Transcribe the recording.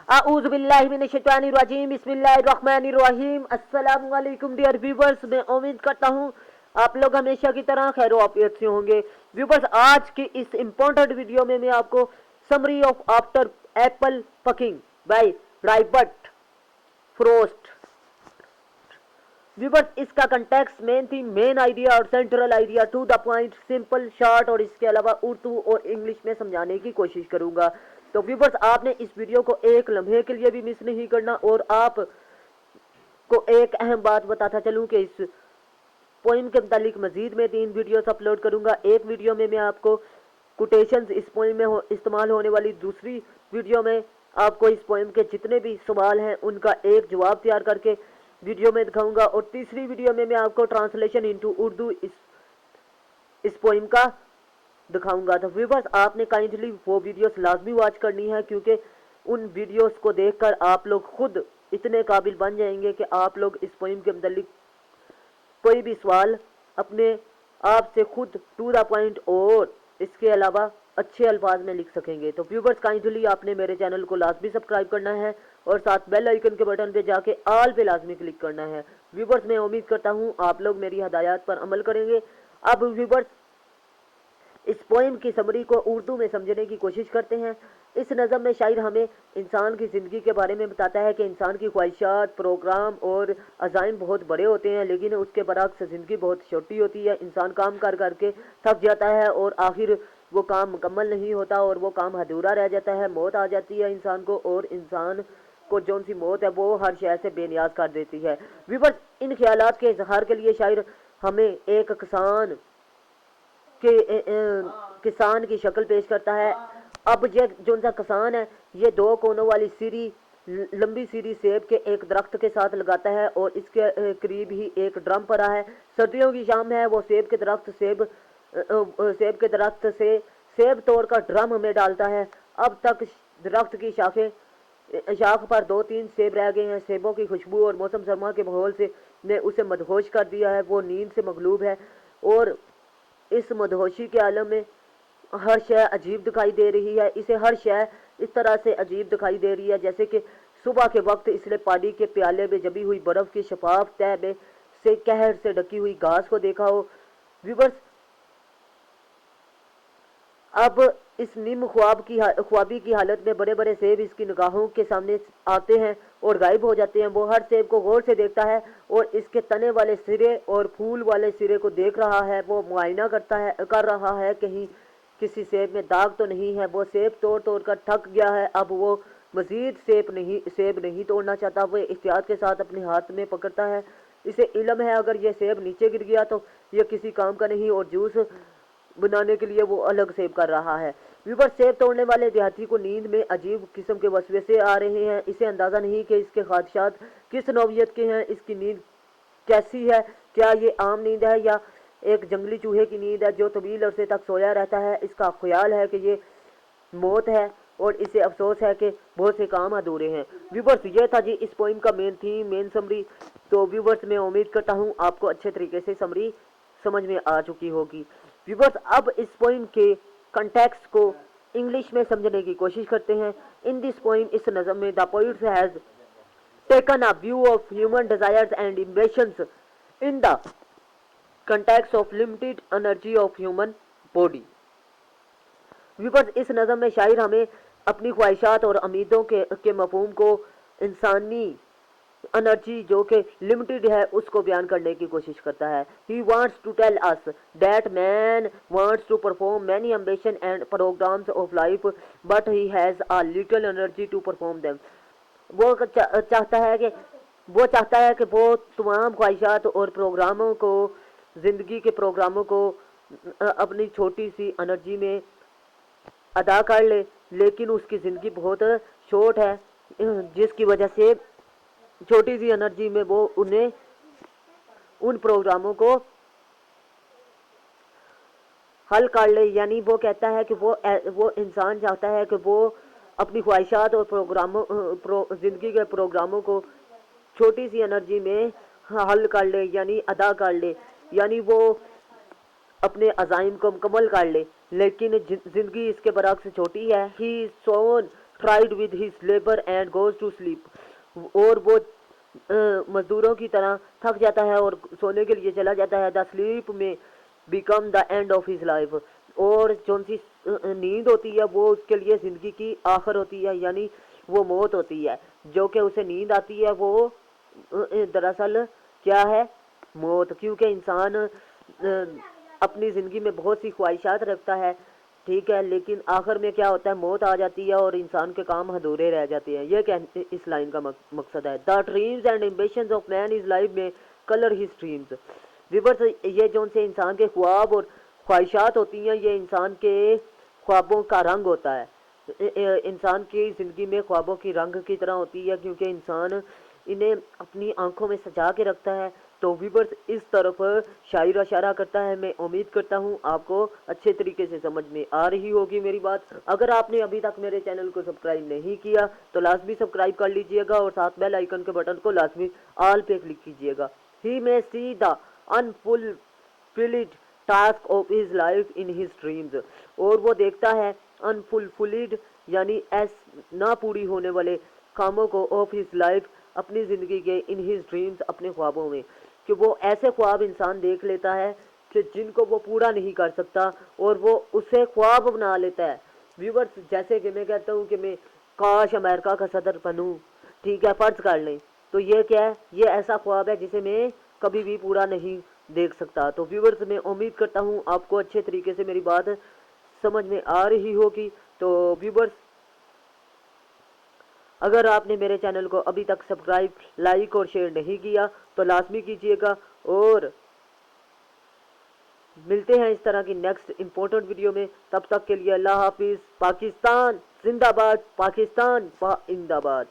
आऊज़ु बिल्लाहि मिनश्शैतानिर रजीम बिस्मिल्लाहिर रहमानिर रहीम। अस्सलामु अलैकुम डियर व्यूवर्स, मैं उम्मीद करता हूँ आप लोग हमेशा की तरह खैर आफियत से होंगे। व्यूवर्स, आज की इस इम्पोर्टेंट वीडियो में मैं आपको summary of after apple picking by Robert Frost. Viewers, इसका कंटेक्स्ट मेन थी, मेन आइडिया और central idea, to the point, simple short, और इसके अलावा उर्दू और इंग्लिश में समझाने की कोशिश करूंगा। तो व्यूवर्स, आपने इस वीडियो को एक लम्हे के लिए भी मिस नहीं करना। और आप को एक अहम बात बताता चलूं कि इस पोइम के मुतालिक मजीद में 3 वीडियोस अपलोड करूंगा। एक वीडियो में मैं आपको कोटेशंस इस पोइम में इस्तेमाल होने वाली, दूसरी वीडियो में आपको इस पोइम के जितने भी सवाल हैं उनका एक जवाब तैयार करके वीडियो में दिखाऊंगा, और तीसरी वीडियो में मैं आपको ट्रांसलेशन इनटू उर्दू इस पोइम का दिखाऊंगा। तो व्यूवर्स, आपने काइंडली वो वीडियोस लाजमी वॉच करनी है, क्योंकि उन वीडियोस को देखकर आप लोग खुद इतने काबिल बन जाएंगे कि आप लोग इस पोइम के मुतालिक कोई भी सवाल अपने आप से खुद टू द पॉइंट और इसके अलावा अच्छे अल्फाज में लिख सकेंगे। तो व्यूवर्स, काइंडली आपने मेरे चैनल को लाजमी सब्सक्राइब करना है और साथ बेल आइकन के बटन पे जाके ऑल पे लाजमी क्लिक करना है। व्यूवर्स, मैं उम्मीद करता हूँ आप लोग मेरी हदायत पर अमल करेंगे। अब व्यूवर्स, इस पोइम की समरी को उर्दू में समझने की कोशिश करते हैं। इस नज़म में शायर हमें इंसान की ज़िंदगी के बारे में बताता है कि इंसान की ख्वाहिशात, प्रोग्राम और अज़ाइम बहुत बड़े होते हैं, लेकिन उसके बरक्स ज़िंदगी बहुत छोटी होती है। इंसान काम कर करके थक जाता है और आखिर वो काम मुकम्मल नहीं होता और वो काम अधूरा रह जाता है। मौत आ जाती है इंसान को, और इंसान को जौन सी मौत है वो हर शय से बेनियाज कर देती है। व्यूअर्स, इन ख्यालात के इजहार के लिए शायर हमें एक किसान की शक्ल पेश करता है। अब ये जो सा किसान है, ये 2 कोनों वाली सीरी, लंबी सीरी सेब के एक दरख्त के साथ लगाता है और इसके करीब ही एक ड्रम पड़ा है। सर्दियों की शाम है, वो सेब के दरख्त से सेब तोड़कर ड्रम में डालता है। अब तक दरख्त की शाख पर 2-3 सेब रह गए हैं। सेबों की खुशबू और मौसम सरमा के माहौल से ने उसे मदहोश कर दिया है। वो नींद से मगलूब है और इस मदहोशी के आलम में हर शय अजीब दिखाई दे रही है। इसे हर शय इस तरह से अजीब दिखाई दे रही है जैसे कि सुबह के वक्त इसने पानी के प्याले में जमी हुई बर्फ की शफाफ तह में से कहर से ढकी हुई घास को देखा हो। व्यूवर्स, अब इस निम ख्वाबी की हालत में बड़े बड़े सेब इसकी निगाहों के सामने आते हैं और गायब हो जाते हैं। वो हर सेब को गौर से देखता है और इसके तने वाले सिरे और फूल वाले सिरे को देख रहा है। वो मुआयना कर रहा है कहीं किसी सेब में दाग तो नहीं है। वो सेब तोड़ तोड़ कर थक गया है। अब वो मजीद सेब नहीं तोड़ना चाहता। वो एहतियात के साथ अपने हाथ में पकड़ता है। इसे इल्म है अगर ये सेब नीचे गिर गया तो ये किसी काम का नहीं और जूस बनाने के लिए वो अलग सेब कर रहा है। व्यूअर, सेब तोड़ने वाले देहाती को नींद में अजीब किस्म के वसवसे आ रहे हैं। इसे अंदाज़ा नहीं कि इसके ख्वाहिशात किस नौइयत के हैं। इसकी नींद कैसी है? क्या ये आम नींद है या एक जंगली चूहे की नींद है जो तवील अरसे तक सोया रहता है? इसका ख्याल है कि ये मौत है और इसे अफसोस है कि बहुत से काम अधूरे हैं। व्यूवर्स, ये था जी इस पोइम का मेन थीम, मेन समरी। तो व्यूवर्स, मैं उम्मीद करता हूँ आपको अच्छे तरीके से समरी समझ में आ चुकी होगी। व्यूवर्स, अब इस पोइम के कंटेक्स्ट को इंग्लिश में समझने की कोशिश करते हैं। इन दिस पोइम, इस नज़म में the poet has taken a view of human desires and ambitions in the context of limited energy of human body. Viewers, इस नज़म में शायर हमें अपनी ख्वाहिशात और उम्मीदों के मफहूम को इंसानी एनर्जी जो कि लिमिटेड है उसको बयान करने की कोशिश करता है। He wants to tell us that man wants to perform many ambition and programmes of life but he has a little energy to perform them. वो चाहता है कि वो तमाम ख्वाहिशात और प्रोग्रामों को, ज़िंदगी के प्रोग्रामों को अपनी छोटी सी एनर्जी में अदा कर ले, लेकिन उसकी ज़िंदगी बहुत शॉर्ट है, जिसकी वजह से छोटी सी एनर्जी में वो उन प्रोग्रामों को हल कर ले। यानी वो कहता है कि वो इंसान चाहता है कि वो अपनी ख्वाहिशात और ज़िंदगी के प्रोग्रामों को छोटी सी एनर्जी में हल कर ले, यानी अदा कर ले, यानी वो अपने अज़ाइम को मुकम्मल कर ले, लेकिन ज़िंदगी इसके बरक्स छोटी है। He soon tried with his labour and goes to sleep. और वो मजदूरों की तरह थक जाता है और सोने के लिए चला जाता है। द स्लीप में become the end of his life. और जो सी नींद होती है वो उसके लिए ज़िंदगी की आखिर होती है, यानी वो मौत होती है। जो कि उसे नींद आती है वो दरअसल क्या है, मौत। क्योंकि इंसान अपनी ज़िंदगी में बहुत सी ख्वाहिशात रखता है, ठीक है, लेकिन आखिर में क्या होता है, मौत आ जाती है और इंसान के काम अधूरे रह जाते हैं। ये क्या इस लाइन का मकसद है। The dreams and ambitions of man is life में कलर हिज ड्रीम्स। विवर्स, ये जो से इंसान के ख्वाब और ख्वाहिशात होती हैं, ये इंसान के ख्वाबों का रंग होता है। इंसान की ज़िंदगी में ख्वाबों की रंग की तरह होती है, क्योंकि इंसान इन्हें अपनी आंखों में सजा के रखता है। तो व्यूवर्स, इस तरफ शायर इशारा करता है। मैं उम्मीद करता हूँ आपको अच्छे तरीके से समझ में आ रही होगी मेरी बात। अगर आपने अभी तक मेरे चैनल को सब्सक्राइब नहीं किया तो लाजमी सब्सक्राइब कर लीजिएगा और साथ बेल आइकन के बटन को लाजमी ऑल पे क्लिक कीजिएगा। He may see the unfulfilled task of his life in his dreams. और वो देखता है अनफुलफिल्ड यानी ना पूरी होने वाले कामों को ऑफ हिज लाइफ अपनी ज़िंदगी के इन हिज ड्रीम्स अपने ख्वाबों में। कि वो ऐसे ख्वाब इंसान देख लेता है कि जिनको वो पूरा नहीं कर सकता और वो उसे ख्वाब बना लेता है। व्यूवर्स, जैसे कि मैं कहता हूँ कि मैं काश अमेरिका का सदर बनूँ, ठीक है, फ़र्ज कर लें, तो ये क्या है, ये ऐसा ख्वाब है जिसे मैं कभी भी पूरा नहीं देख सकता। तो व्यूवर्स, मैं उम्मीद करता हूँ आपको अच्छे तरीके से मेरी बात समझ में आ रही होगी। तो व्यूवर्स, अगर आपने मेरे चैनल को अभी तक सब्सक्राइब, लाइक और शेयर नहीं किया तो लाजमी कीजिएगा। और मिलते हैं इस तरह की नेक्स्ट इम्पोर्टेंट वीडियो में। तब तक के लिए अल्लाह हाफिज़। पाकिस्तान जिंदाबाद, पाकिस्तान जिंदाबाद।